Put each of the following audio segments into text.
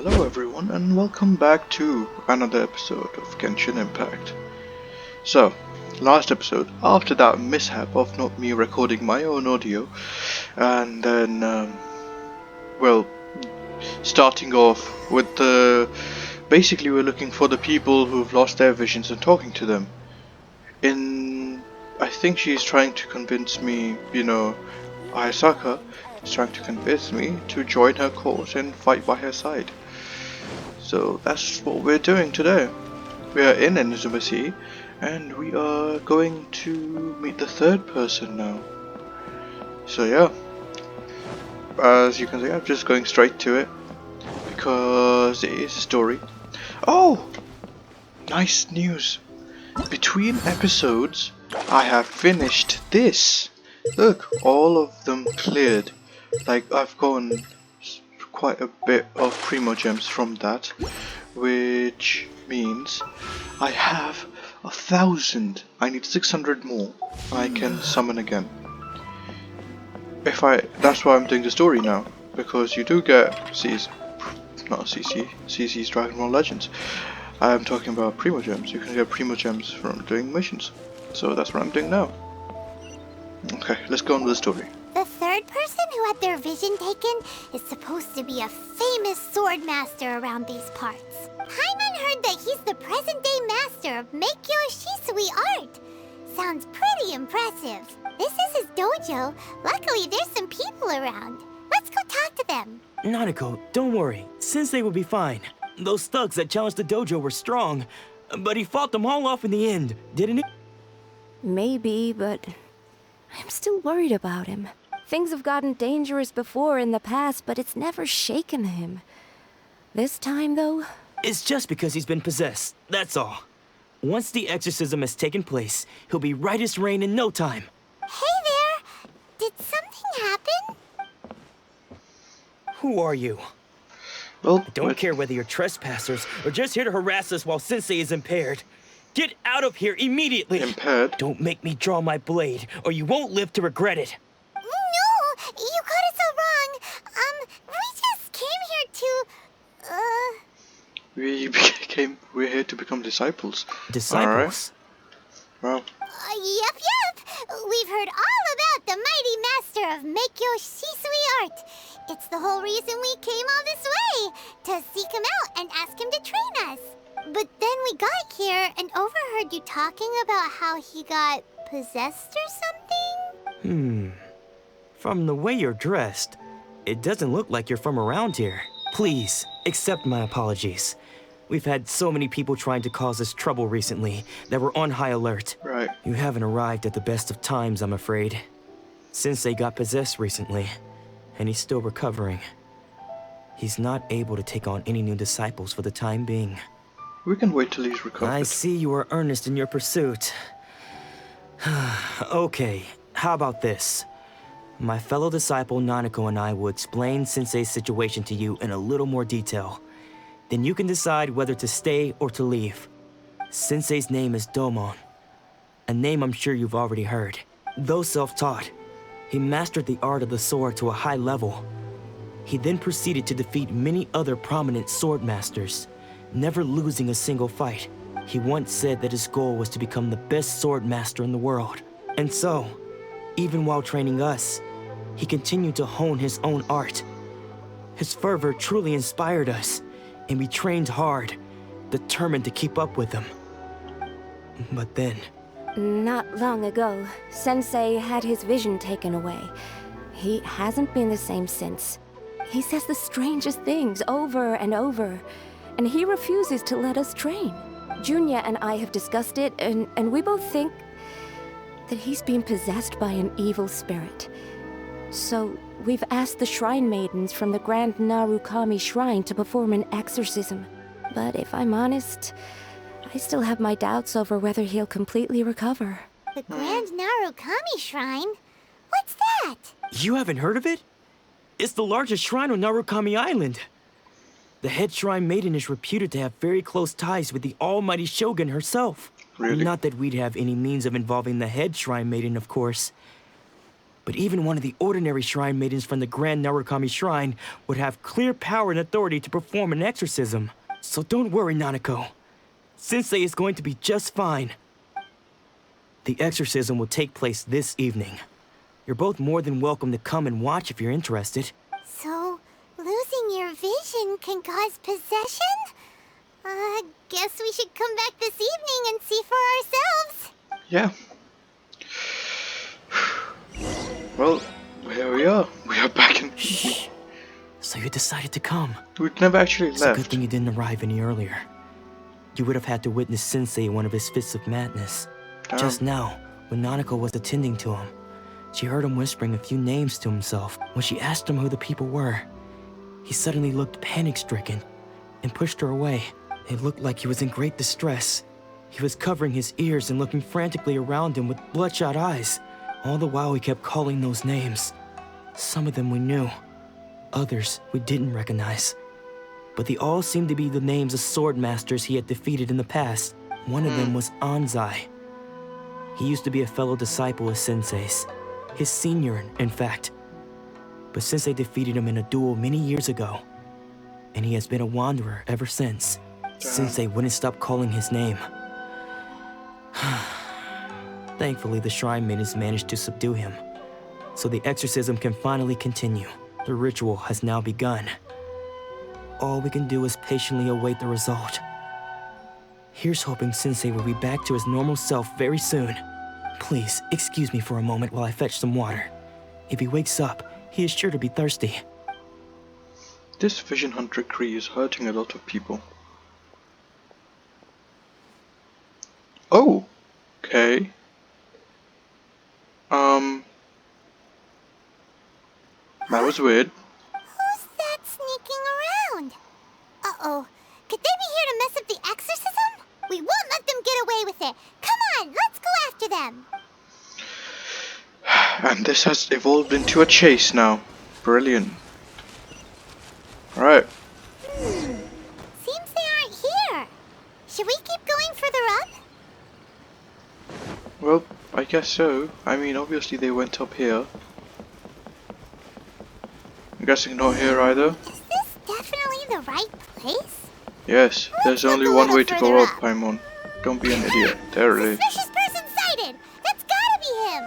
Hello everyone and welcome back to another episode of Genshin Impact. So, last episode, after that mishap of not me recording my own audio, and then, well, starting off with basically we're looking for the people who've lost their visions and talking to them. I think she's trying to convince me, Ayasaka is trying to convince me to join her cause and fight by her side. So that's what we're doing today. We are in Inazuma, and we are going to meet the third person now. So yeah, as you can see, I'm just going straight to it because it is a story. Oh, nice news! Between episodes, I have finished this. Look, all of them cleared. Like I've gotten quite a bit of Primo Gems from that, which means I have 1,000. I need 600 more. I can summon again. That's why I'm doing the story now, because you do get CC's Dragon Ball Legends. I am talking about Primo Gems. You can get Primo Gems from doing missions. So that's what I'm doing now. Okay, let's go on with the story. The third person who had their vision taken is supposed to be a famous sword master around these parts. Paimon heard that he's the present-day master of Meikyo Shisui art. Sounds pretty impressive. This is his dojo. Luckily, there's some people around. Let's go talk to them. Nanako, don't worry. Sensei will be fine. Those thugs that challenged the dojo were strong, but he fought them all off in the end, didn't he? Maybe, but I'm still worried about him. Things have gotten dangerous before in the past, but it's never shaken him. This time, though... It's just because he's been possessed, that's all. Once the exorcism has taken place, he'll be right as rain in no time. Hey there! Did something happen? Who are you? Well, I don't care whether you're trespassers or just here to harass us while Sensei is impaired. Get out of here immediately! Impaired? Don't make me draw my blade, or you won't live to regret it. No! You got it so wrong. We just came here to, We're here to become disciples. Disciples? Well, Yep. We've heard all about the mighty master of Meikyo Shisui art. It's the whole reason we came all this way, to seek him out and ask him to train us. But then we got here and overheard you talking about how he got possessed or something? From the way you're dressed, it doesn't look like you're from around here. Please, accept my apologies. We've had so many people trying to cause us trouble recently that we're on high alert. right. You haven't arrived at the best of times, I'm afraid. Sensei got possessed recently, and he's still recovering. He's not able to take on any new disciples for the time being. We can wait till he's recovered. I see you are earnest in your pursuit. Okay, how about this? My fellow disciple Nanako and I will explain Sensei's situation to you in a little more detail. Then you can decide whether to stay or to leave. Sensei's name is Domon, a name I'm sure you've already heard. Though self-taught, he mastered the art of the sword to a high level. He then proceeded to defeat many other prominent sword masters, never losing a single fight. He once said that his goal was to become the best sword master in the world. And so, even while training us, he continued to hone his own art. His fervor truly inspired us, and we trained hard, determined to keep up with him. But then... Not long ago, Sensei had his vision taken away. He hasn't been the same since. He says the strangest things over and over, and he refuses to let us train. Junya and I have discussed it, and we both think that he's been possessed by an evil spirit. So, we've asked the shrine maidens from the Grand Narukami shrine to perform an exorcism. But if I'm honest, I still have my doubts over whether he'll completely recover. The Grand Narukami Shrine? What's that? You haven't heard of it? It's the largest shrine on Narukami Island. The head shrine maiden is reputed to have very close ties with the almighty shogun herself. Really? Not that we'd have any means of involving the head shrine maiden, of course. But even one of the ordinary shrine maidens from the Grand Narukami Shrine would have clear power and authority to perform an exorcism. So don't worry, Nanako. Sensei is going to be just fine. The exorcism will take place this evening. You're both more than welcome to come and watch if you're interested. So, losing your vision can cause possession? Guess we should come back this evening and see for ourselves. Yeah. Well, here we are. We are back in... Shh. So you decided to come. We'd never actually It's a good left. thing you didn't arrive any earlier. You would have had to witness Sensei in one of his fits of madness. Just now, when Nanako was attending to him, she heard him whispering a few names to himself. When she asked him who the people were, he suddenly looked panic-stricken and pushed her away. It looked like he was in great distress. He was covering his ears and looking frantically around him with bloodshot eyes. All the while he kept calling those names. Some of them we knew, others we didn't recognize. But they all seemed to be the names of sword masters he had defeated in the past. One of them was Anzai. He used to be a fellow disciple of Sensei's. His senior, in fact. But Sensei defeated him in a duel many years ago, and he has been a wanderer ever since. Sensei wouldn't stop calling his name. Thankfully, the shrine maidens managed to subdue him, so the exorcism can finally continue. The ritual has now begun. All we can do is patiently await the result. Here's hoping Sensei will be back to his normal self very soon. Please, excuse me for a moment while I fetch some water. If he wakes up, he is sure to be thirsty. This Vision Hunter tree is hurting a lot of people. Oh! Okay. That was weird. Who's that sneaking around? Uh-oh. Could they be here to mess up the exorcism? We won't let them get away with it. Come on, let's go after them. And this has evolved into a chase now. Brilliant. Alright. Seems they aren't here. Should we keep going further up? Well, I guess so. I mean, obviously they went up here. I'm guessing not here either. Is this definitely the right place? Yes, there's look only a one little way to go further up, up. Paimon. Don't be an idiot. There it is. Suspicious person sighted! That's gotta be him!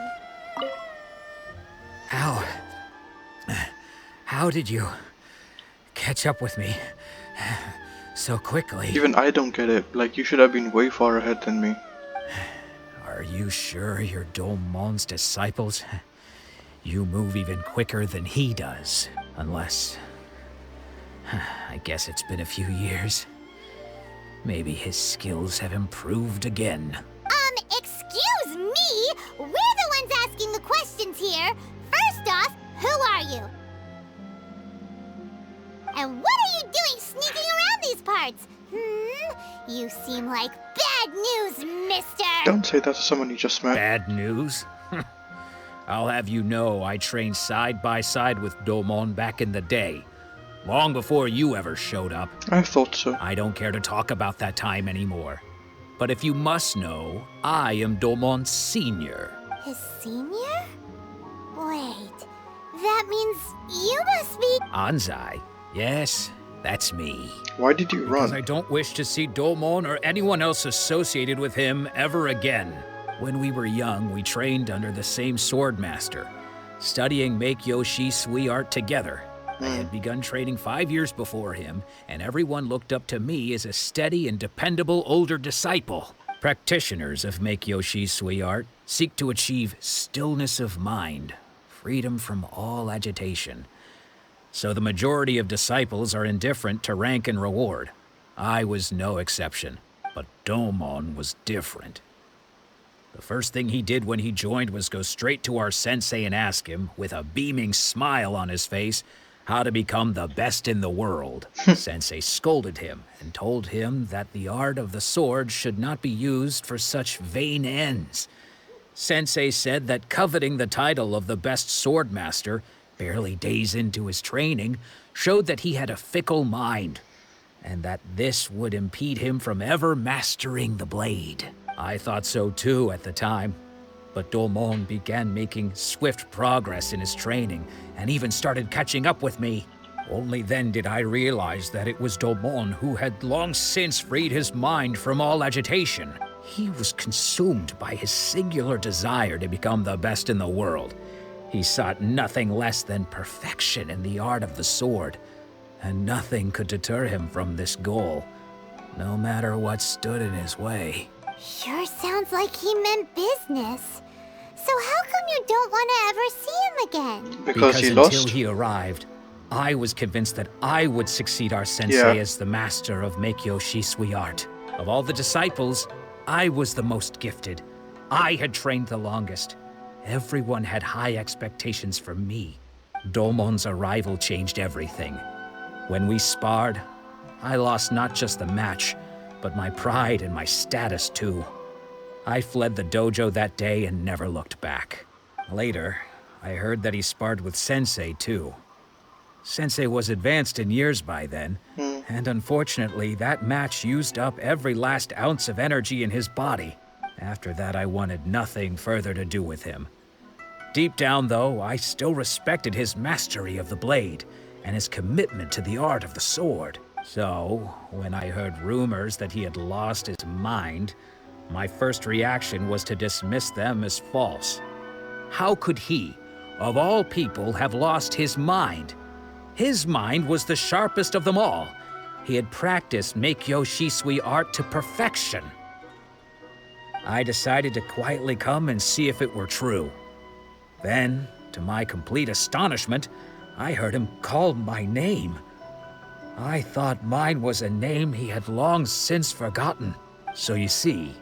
How did you catch up with me so quickly? Even I don't get it. Like, you should have been way far ahead than me. Are you sure you're Domon's disciples? You move even quicker than he does. Unless... I guess it's been a few years. Maybe his skills have improved again. Excuse me? We're the ones asking the questions here. First off, who are you? And what are you doing sneaking around these parts? You seem like bad news, mister! Don't say that to someone you just met. Bad news? I'll have you know I trained side by side with Domon back in the day. Long before you ever showed up. I thought so. I don't care to talk about that time anymore. But if you must know, I am Domon's senior. His senior? Wait, that means you must be... Anzai. Yes, that's me. Why did you Because I run? don't wish to see Domon or anyone else associated with him ever again. When we were young, we trained under the same sword master, studying Make-Yoshi Sui art together. I had begun training 5 years before him, and everyone looked up to me as a steady and dependable older disciple. Practitioners of Make-Yoshi Sui art seek to achieve stillness of mind, freedom from all agitation. So the majority of disciples are indifferent to rank and reward. I was no exception, but Domon was different. The first thing he did when he joined was go straight to our sensei and ask him, with a beaming smile on his face, how to become the best in the world. Sensei scolded him and told him that the art of the sword should not be used for such vain ends. Sensei said that coveting the title of the best sword master, barely days into his training, showed that he had a fickle mind, and that this would impede him from ever mastering the blade. I thought so too at the time. But Domon began making swift progress in his training and even started catching up with me. Only then did I realize that it was Domon who had long since freed his mind from all agitation. He was consumed by his singular desire to become the best in the world. He sought nothing less than perfection in the art of the sword, and nothing could deter him from this goal, no matter what stood in his way. Sure sounds like he meant business. So how come you don't want to ever see him again? Because he until lost. he arrived, I was convinced that I would succeed our sensei as the master of Meikyo Shisui art. Of all the disciples, I was the most gifted. I had trained the longest. Everyone had high expectations for me. Domon's arrival changed everything. When we sparred, I lost not just the match, but my pride and my status too. I fled the dojo that day and never looked back. Later, I heard that he sparred with Sensei too. Sensei was advanced in years by then, and unfortunately that match used up every last ounce of energy in his body. After that I wanted nothing further to do with him. Deep down though, I still respected his mastery of the blade, and his commitment to the art of the sword. So, when I heard rumors that he had lost his mind, my first reaction was to dismiss them as false. How could he, of all people, have lost his mind? His mind was the sharpest of them all. He had practiced Meikyo Shisui art to perfection. I decided to quietly come and see if it were true. Then, to my complete astonishment, I heard him call my name. I thought mine was a name he had long since forgotten. So you see,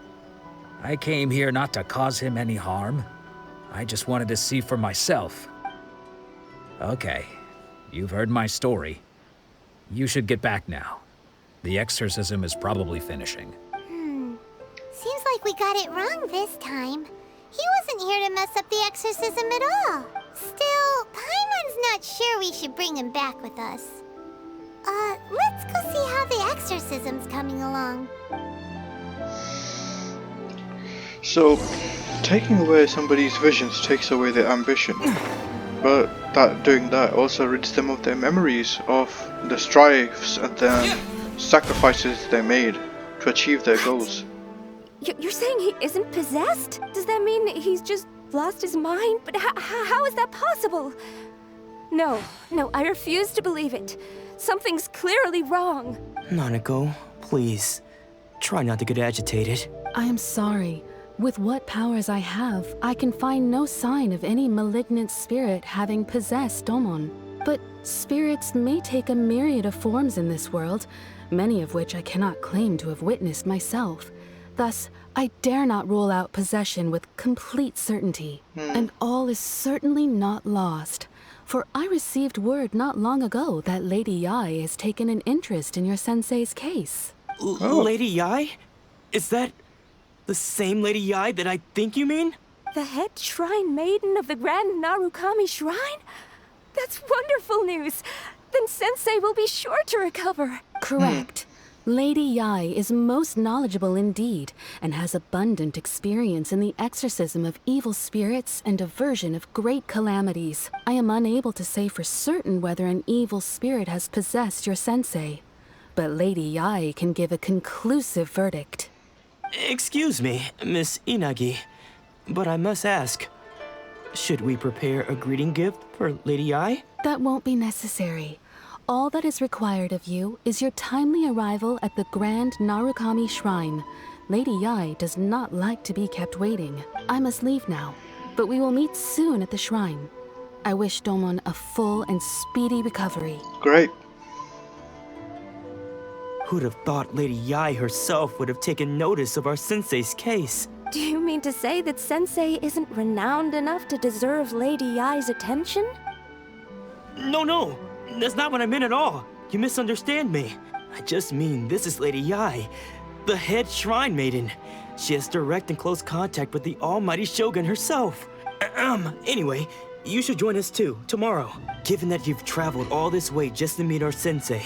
I came here not to cause him any harm. I just wanted to see for myself. Okay, you've heard my story. You should get back now. The exorcism is probably finishing. Seems like we got it wrong this time. He wasn't here to mess up the exorcism at all. Still, Paimon's not sure we should bring him back with us. Let's go see how the exorcism's coming along. So, taking away somebody's visions takes away their ambition. But doing that also rids them of their memories of the strives and the sacrifices they made to achieve their goals. You're saying he isn't possessed? Does that mean he's just lost his mind? But how is that possible? No, I refuse to believe it. Something's clearly wrong. Nanako, please, try not to get agitated. I am sorry. With what powers I have, I can find no sign of any malignant spirit having possessed Domon. But spirits may take a myriad of forms in this world, many of which I cannot claim to have witnessed myself. Thus, I dare not rule out possession with complete certainty. And all is certainly not lost. For I received word not long ago that Lady Yai has taken an interest in your sensei's case. Lady Yai? Is that the same Lady Yai that I think you mean? The head shrine maiden of the Grand Narukami Shrine? That's wonderful news! Then Sensei will be sure to recover. Correct. Lady Yai is most knowledgeable indeed, and has abundant experience in the exorcism of evil spirits and aversion of great calamities. I am unable to say for certain whether an evil spirit has possessed your sensei, but Lady Yai can give a conclusive verdict. Excuse me, Miss Inagi, but I must ask, should we prepare a greeting gift for Lady Yai? That won't be necessary. All that is required of you is your timely arrival at the Grand Narukami Shrine. Lady Yai does not like to be kept waiting. I must leave now, but we will meet soon at the shrine. I wish Domon a full and speedy recovery. Great. Who'd have thought Lady Yai herself would have taken notice of our sensei's case? Do you mean to say that Sensei isn't renowned enough to deserve Lady Yai's attention? No, that's not what I meant at all. You misunderstand me. I just mean this is Lady Yai, the head shrine maiden. She has direct and close contact with the almighty Shogun herself. Anyway, you should join us too, tomorrow. Given that you've traveled all this way just to meet our sensei,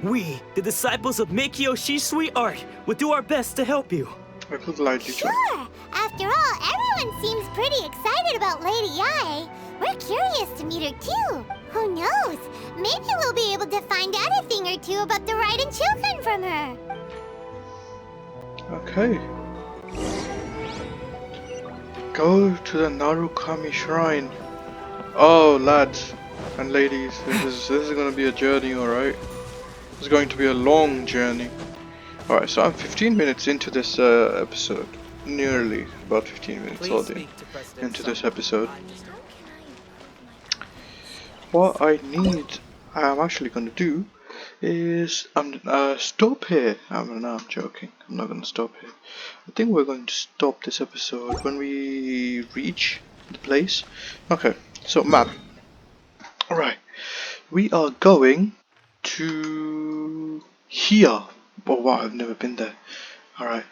we, the disciples of Meikyo Shisui art, will do our best to help you. I could lightly join. Sure! After all, everyone seems pretty excited about Lady Yae. We're curious to meet her too. Who knows? Maybe we'll be able to find out a thing or two about the Raiden children from her. Okay. Go to the Narukami shrine. Oh, lads and ladies, this is going to be a journey, alright? It's going to be a long journey. Alright, so I'm 15 minutes into this episode. Nearly about 15 minutes into this episode. What I'm actually going to do is stop here. No, I'm joking. I'm not going to stop here. I think we're going to stop this episode when we reach the place. Okay, so map. Alright, we are going to here. Oh wow, I've never been there. Alright,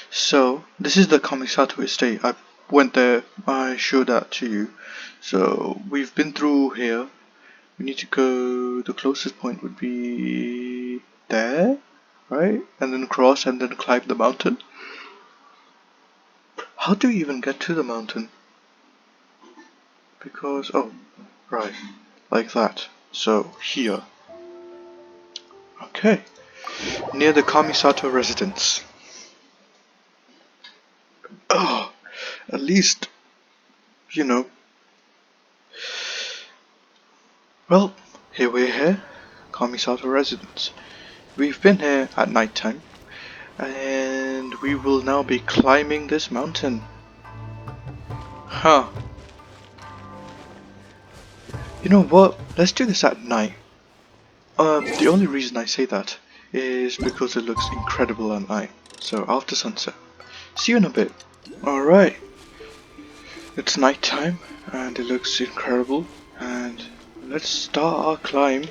so this is the Kamisato estate. I went there, I showed that to you. So we've been through here. We need to go, the closest point would be there, right? And then cross and then climb the mountain. How do you even get to the mountain? Because, oh, right, like that. So here. Okay, near the Kamisato residence. Oh, at least, you know. Well, here we're here, Kamisato residence. We've been here at night time, and we will now be climbing this mountain. Huh. You know what? Let's do this at night. The only reason I say that is because it looks incredible at night. So after sunset. See you in a bit. Alright. It's night time and it looks incredible, and let's start our climb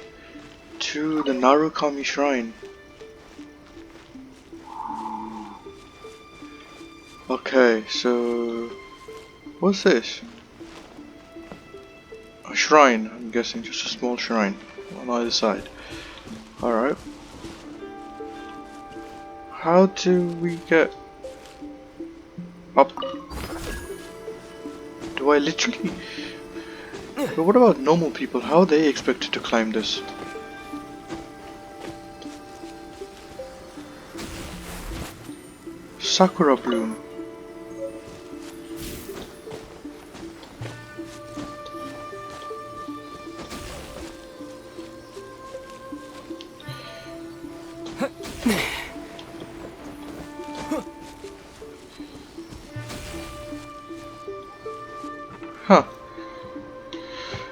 to the Narukami shrine. Okay, so what's this? A shrine, I'm guessing, just a small shrine on either side. Alright. How do we get up? Do I literally... But what about normal people? How are they expected to climb this? Sakura bloom. Huh.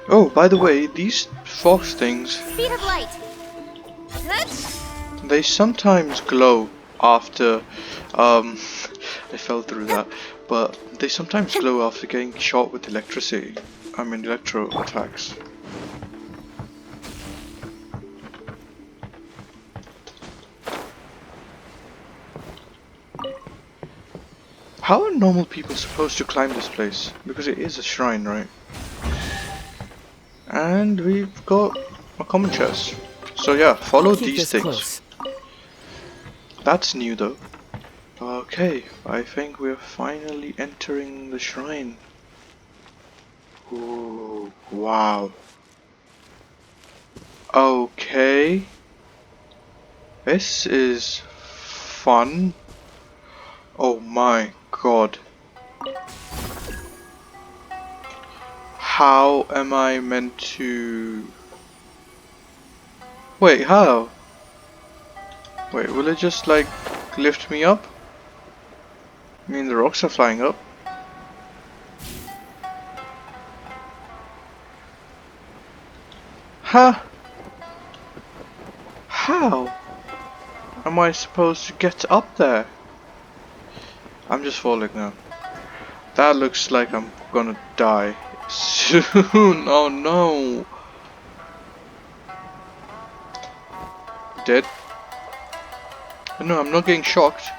Oh, by the way, these fox things, Speed of light. they sometimes glow after, I fell through that, but they sometimes glow after getting shot with electricity. I mean, electro attacks. How are normal people supposed to climb this place? Because it is a shrine, right? And we've got a common chest. So yeah, follow Keep these this things. close. That's new though. Okay, I think we're finally entering the shrine. Ooh, wow. Okay. This is fun. Oh my god. How am I meant to... Wait, how? Wait, will it just like lift me up? I mean, the rocks are flying up. Huh? How am I supposed to get up there? I'm just falling now. That looks like I'm gonna die soon. Oh no. Dead? No, I'm not getting shocked,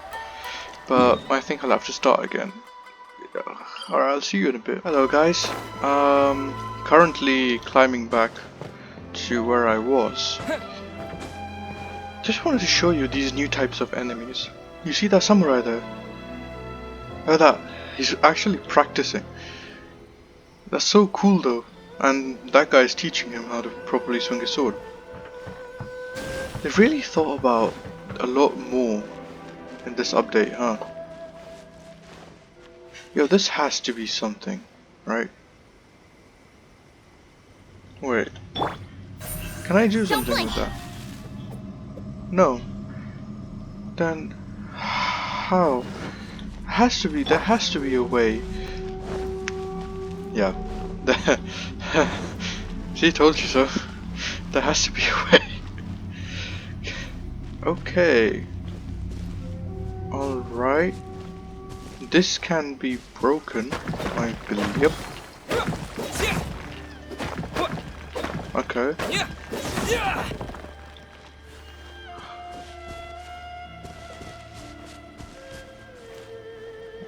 but I think I'll have to start again. Alright, I'll see you in a bit. Hello guys. Currently climbing back to where I was. Just wanted to show you these new types of enemies. You see that samurai there? Look at that. He's actually practicing. That's so cool though. And that guy is teaching him how to properly swing his sword. They really thought about a lot more in this update, huh? Yo, this has to be something, right? Wait. Can I do something with that? No. Then how? There has to be a way. Yeah. See, told you so. There has to be a way. Okay. Alright. This can be broken, I believe. Yep. Okay.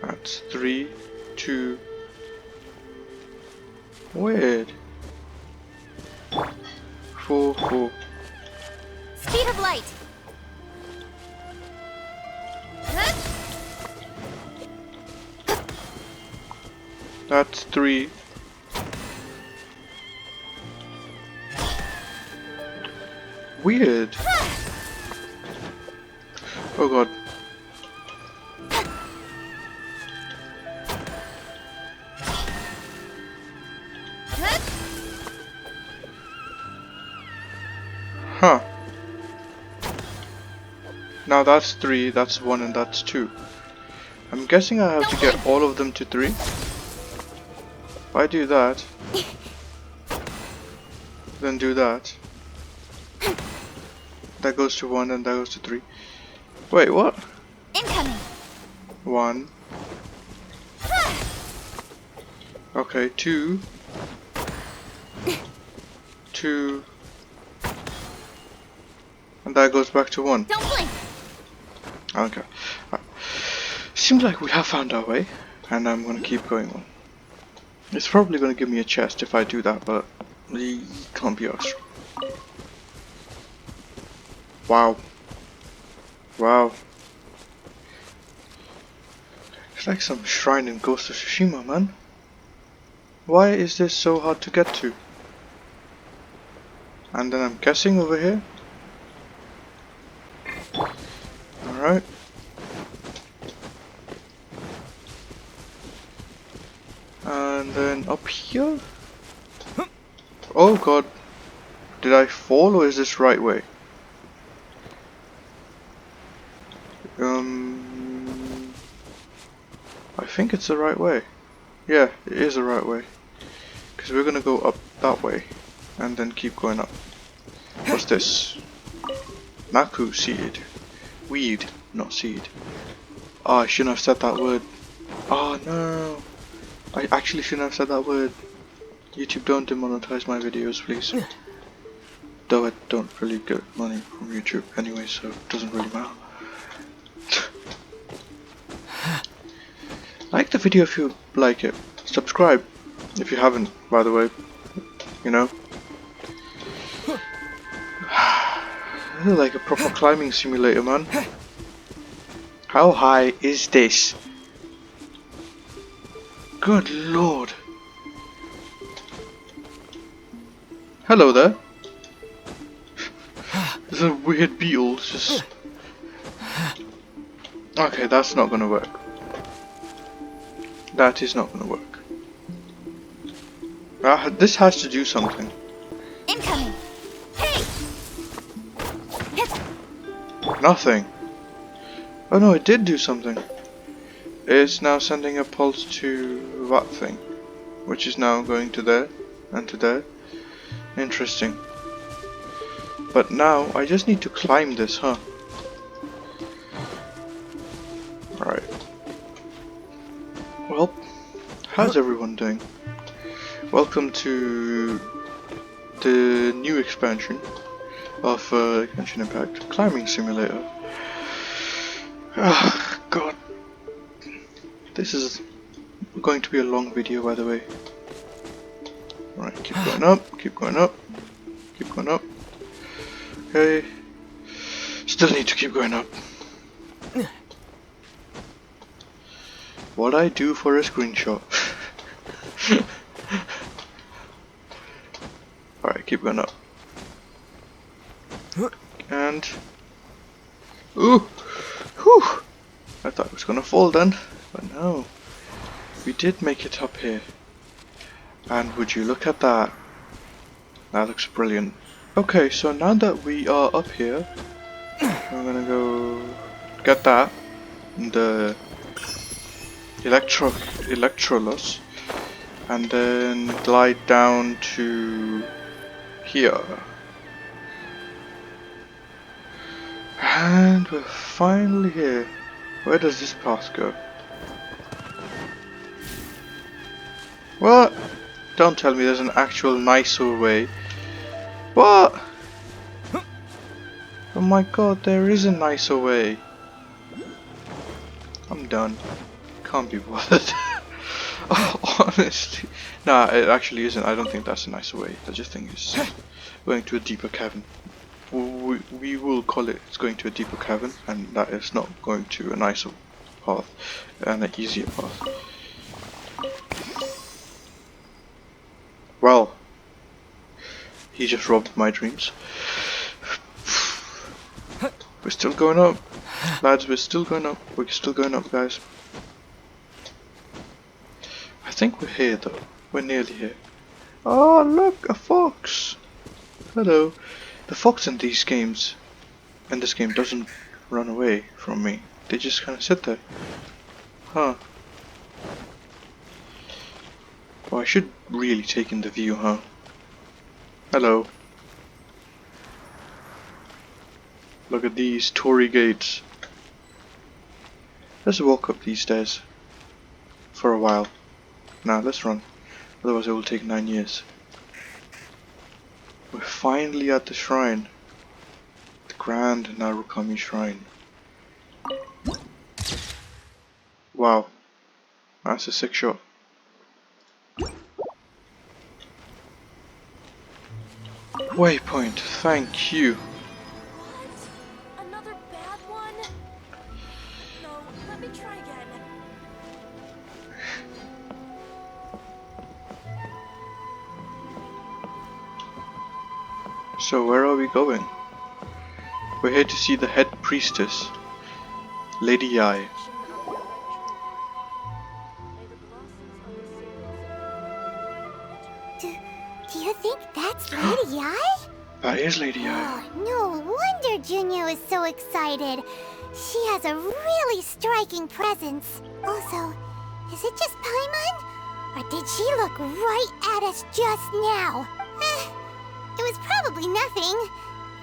That's 3, 2. Weird. 4, 4. Speed of light. That's 3. Weird. Oh god. Huh. Now that's 3, that's 1, and that's 2. I'm guessing I have to get all of them to 3. If I do that, then do that. That goes to 1 and that goes to 3. Wait, what? Incoming. 1. Okay, 2. 2. And that goes back to 1. Don't blink. Okay. Seems like we have found our way, and I'm gonna keep going on. It's probably gonna give me a chest if I do that, but it can't be us. Wow. Wow. It's like some shrine in Ghost of Tsushima, man. Why is this so hard to get to? And then I'm guessing over here. Alright. And then up here? Oh god. Did I fall or is this right way? I think it's the right way. Yeah, it is the right way. Because we're gonna go up that way and then keep going up. What's this? Maku seed. Weed, not seed. Oh, I shouldn't have said that word. Oh no. I actually shouldn't have said that word. YouTube, don't demonetize my videos, please. Though I don't really get money from YouTube anyway, so it doesn't really matter. Like the video if you like it. Subscribe if you haven't, by the way. You know. This is like a proper climbing simulator, man. How high is this? Good lord. Hello there. There's a weird beetle just... Okay, that's not gonna work. That is not gonna work. This has to do something. Incoming. Hey. Nothing. Oh no, it did do something. It's now sending a pulse to that thing, which is now going to there and to there. Interesting. But now I just need to climb this, huh? Right. Well, how's everyone doing? Welcome to the new expansion of Genshin Impact Climbing Simulator. Ah, God. This is going to be a long video, by the way. Right, keep going up, keep going up, keep going up. Okay. Still need to keep going up. What I do for a screenshot. Alright, keep going up. And... Ooh! Whew! I thought it was gonna fall then, but no. We did make it up here. And would you look at that? That looks brilliant. Okay, so now that we are up here, I'm gonna go get that. The Electrolus. And then glide down to here. And we're finally here. Where does this path go? What? Don't tell me there's an actual nicer way. What? Oh my god, there is a nicer way. I'm done. Can't be bothered. Oh, honestly. Nah, it actually isn't. I don't think that's a nicer way. I just think it's going to a deeper cavern. We will call it it's going to a deeper cavern, and that is not going to a nicer path and an easier path. Well, he just robbed my dreams. We're still going up, lads. We're still going up. We're still going up, guys. I think we're here though. We're nearly here. Oh look, a fox. Hello. The fox in these games, in this game, doesn't run away from me. They just kind of sit there. Huh. Well, I should really take in the view, huh? Hello. Look at these Tory gates. Let's walk up these stairs for a while. Now let's run. Otherwise it will take 9 years. We're finally at the shrine. The Grand Narukami Shrine. Wow. That's a sick shot. Waypoint, thank you. What? Another bad one? No, let me try again. So where are we going? We're here to see the head priestess, Lady Yai. Do you think that's Lady Yai? That is Lady Yai. Oh, no wonder Junya is so excited. She has a really striking presence. Also, is it just Paimon? Or did she look right at us just now? It was probably nothing.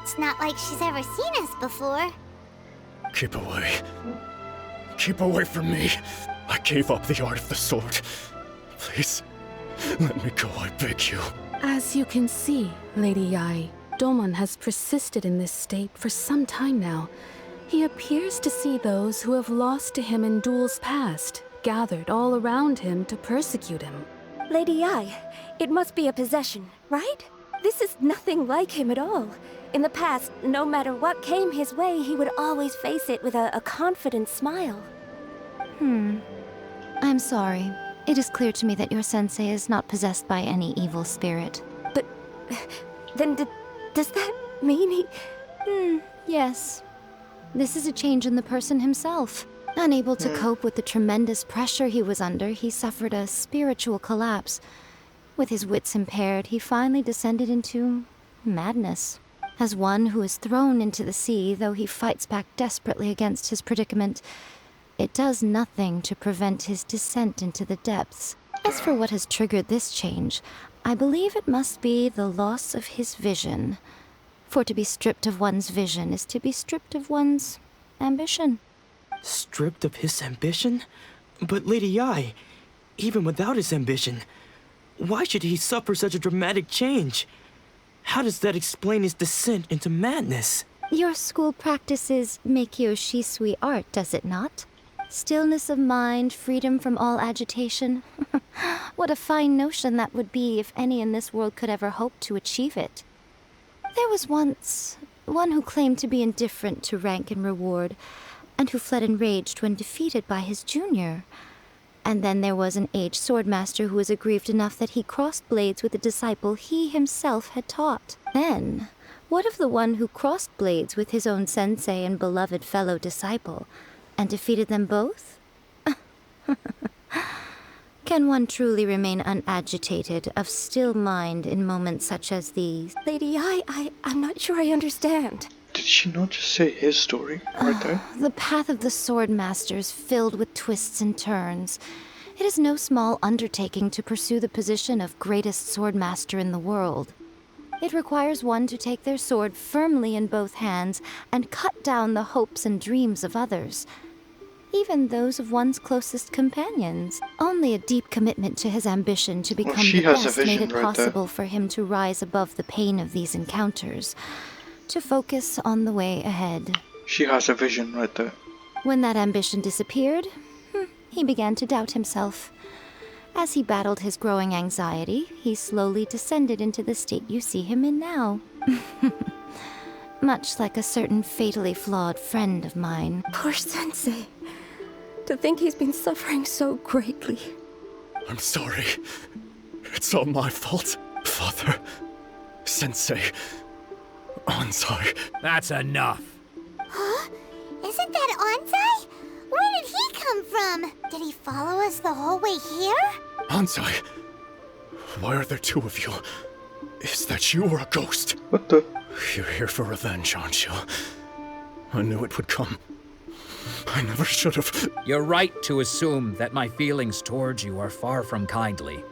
It's not like she's ever seen us before. Keep away. Keep away from me. I gave up the art of the sword. Please, let me go, I beg you. As you can see, Lady Yai, Domon has persisted in this state for some time now. He appears to see those who have lost to him in duels past, gathered all around him to persecute him. Lady Yai, it must be a possession, right? This is nothing like him at all. In the past, no matter what came his way, he would always face it with a confident smile. I'm sorry. It is clear to me that your sensei is not possessed by any evil spirit. But then does that mean he... Yes. This is a change in the person himself. Unable to cope with the tremendous pressure he was under, he suffered a spiritual collapse. With his wits impaired, he finally descended into madness. As one who is thrown into the sea, though he fights back desperately against his predicament, it does nothing to prevent his descent into the depths. As for what has triggered this change, I believe it must be the loss of his vision. For to be stripped of one's vision is to be stripped of one's ambition. Stripped of his ambition? But Lady Yai, even without his ambition, why should he suffer such a dramatic change? How does that explain his descent into madness? Your school practices Meikyo Shisui art, does it not? Stillness of mind, freedom from all agitation. What a fine notion that would be if any in this world could ever hope to achieve it. There was once one who claimed to be indifferent to rank and reward, and who fled enraged when defeated by his junior. And then there was an aged swordmaster who was aggrieved enough that he crossed blades with a disciple he himself had taught. Then, what of the one who crossed blades with his own sensei and beloved fellow disciple, and defeated them both? Can one truly remain unagitated, of still mind in moments such as these? Lady, I'm not sure I understand. Did she not just say his story right there? The path of the swordmaster is filled with twists and turns. It is no small undertaking to pursue the position of greatest swordmaster in the world. It requires one to take their sword firmly in both hands and cut down the hopes and dreams of others, even those of one's closest companions. Only a deep commitment to his ambition to become she the has a best made vision it right there. possible for him to rise above the pain of these encounters, to focus on the way ahead. She has a vision right there. When that ambition disappeared, he began to doubt himself. As he battled his growing anxiety, he slowly descended into the state you see him in now. Much like a certain fatally flawed friend of mine. Poor Sensei. To think he's been suffering so greatly. I'm sorry. It's all my fault. Father, Sensei, Ansai. That's enough. Huh? Isn't that Ansai? Where did he come from? Did he follow us the whole way here? Ansai, why are there two of you? Is that you or a ghost? What the? You're here for revenge, aren't you? I knew it would come. I never should have. You're right to assume that my feelings towards you are far from kindly.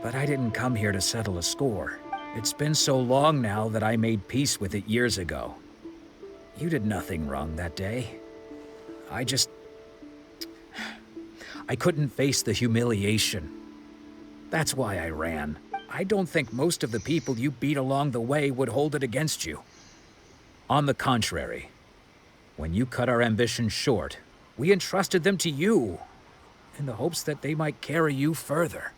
But I didn't come here to settle a score. It's been so long now that I made peace with it years ago. You did nothing wrong that day. I couldn't face the humiliation. That's why I ran. I don't think most of the people you beat along the way would hold it against you. On the contrary, when you cut our ambitions short, we entrusted them to you, in the hopes that they might carry you further.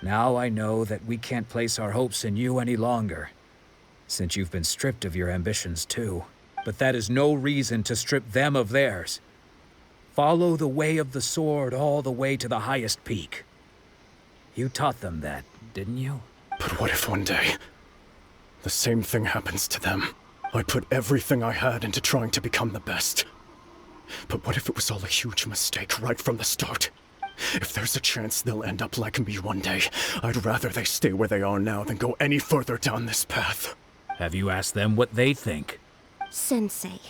Now I know that we can't place our hopes in you any longer, since you've been stripped of your ambitions too. But that is no reason to strip them of theirs. Follow the way of the sword all the way to the highest peak. You taught them that, didn't you? But what if one day, the same thing happens to them? I put everything I had into trying to become the best. But what if it was all a huge mistake right from the start? If there's a chance they'll end up like me one day, I'd rather they stay where they are now than go any further down this path. Have you asked them what they think? Sensei,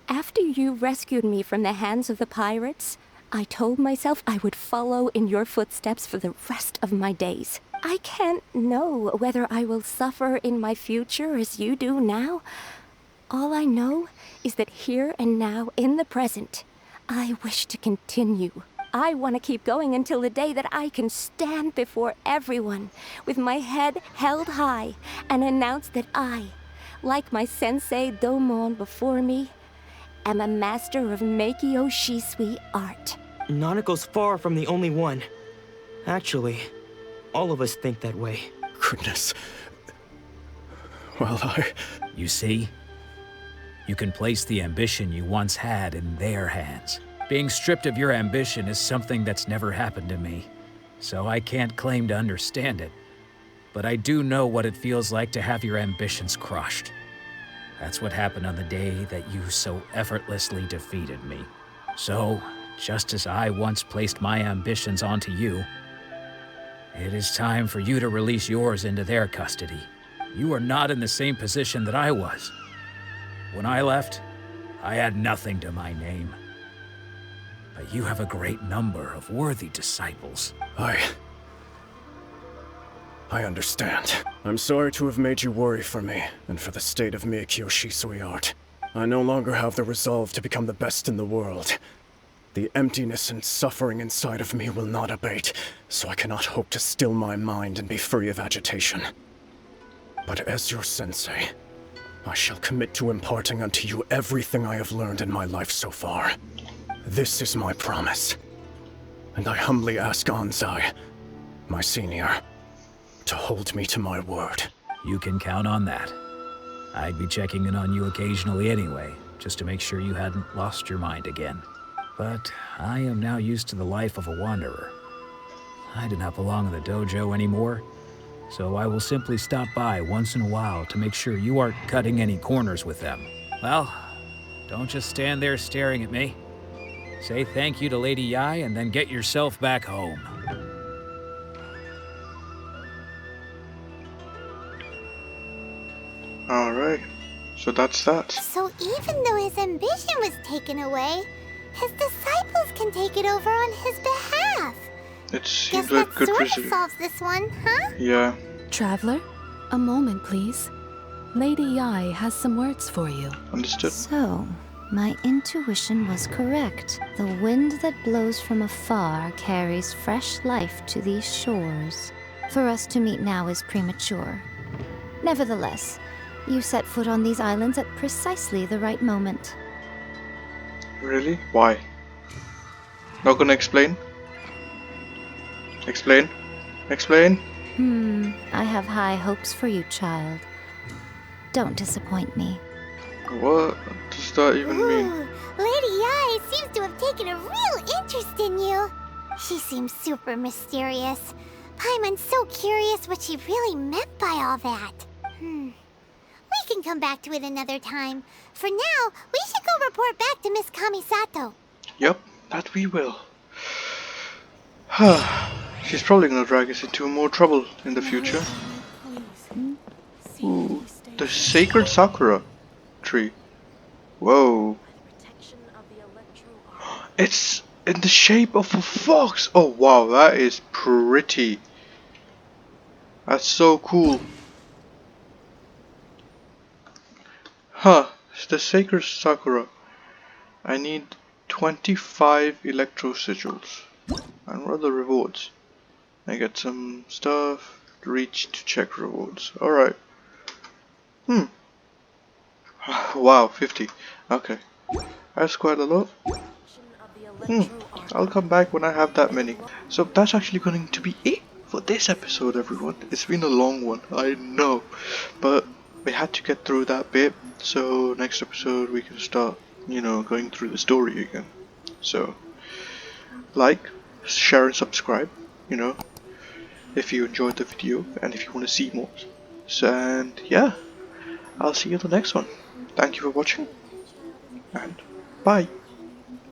after you rescued me from the hands of the pirates, I told myself I would follow in your footsteps for the rest of my days. I can't know whether I will suffer in my future as you do now. All I know is that here and now, in the present, I wish to continue. I want to keep going until the day that I can stand before everyone with my head held high and announce that I, like my sensei Domon before me, am a master of Meikyo Shisui art. Nanako's far from the only one. Actually, all of us think that way. Goodness. Well, You see? You can place the ambition you once had in their hands. Being stripped of your ambition is something that's never happened to me, so I can't claim to understand it. But I do know what it feels like to have your ambitions crushed. That's what happened on the day that you so effortlessly defeated me. So, just as I once placed my ambitions onto you, it is time for you to release yours into their custody. You are not in the same position that I was. When I left, I had nothing to my name. But you have a great number of worthy disciples. I understand. I'm sorry to have made you worry for me, and for the state of Meikyo Shisui art. I no longer have the resolve to become the best in the world. The emptiness and suffering inside of me will not abate, so I cannot hope to still my mind and be free of agitation. But as your sensei, I shall commit to imparting unto you everything I have learned in my life so far. This is my promise. And I humbly ask Ansai, my senior, to hold me to my word. You can count on that. I'd be checking in on you occasionally anyway, just to make sure you hadn't lost your mind again. but I am now used to the life of a wanderer. I do not belong in the dojo anymore, so I will simply stop by once in a while to make sure you aren't cutting any corners with them. Well, don't just stand there staring at me. Say thank you to Lady Yai and then get yourself back home. Alright, so that's that. So even though his ambition was taken away, his disciples can take it over on his behalf. It Guess seems like that good sort of reason. solves this one, huh? Yeah. Traveler, a moment, please. Lady Yai has some words for you. Understood. So, my intuition was correct. The wind that blows from afar carries fresh life to these shores. For us to meet now is premature. Nevertheless, you set foot on these islands at precisely the right moment. Really? Why? Not gonna explain? Explain? Explain? I have high hopes for you, child. Don't disappoint me. What does that even mean? Ooh, Lady Yai seems to have taken a real interest in you. She seems super mysterious. Paimon's so curious what she really meant by all that. We can come back to it another time. For now, we should go report back to Miss Kamisato. Yep, that we will. She's probably gonna drag us into more trouble in the future. Ooh, the sacred sakura tree. Whoa. It's in the shape of a fox. Oh wow, that is pretty. That's so cool. It's the sacred sakura. I need 25 electro sigils. And what are the rewards? I get some stuff. Reach to check rewards. Alright. Wow, 50. Okay. That's quite a lot. I'll come back when I have that many. So that's actually going to be it for this episode, everyone. It's been a long one, I know. But we had to get through that bit. So next episode we can start, going through the story again. So, like, share and subscribe, if you enjoyed the video and if you want to see more. So, and yeah, I'll see you in the next one. Thank you for watching, and bye.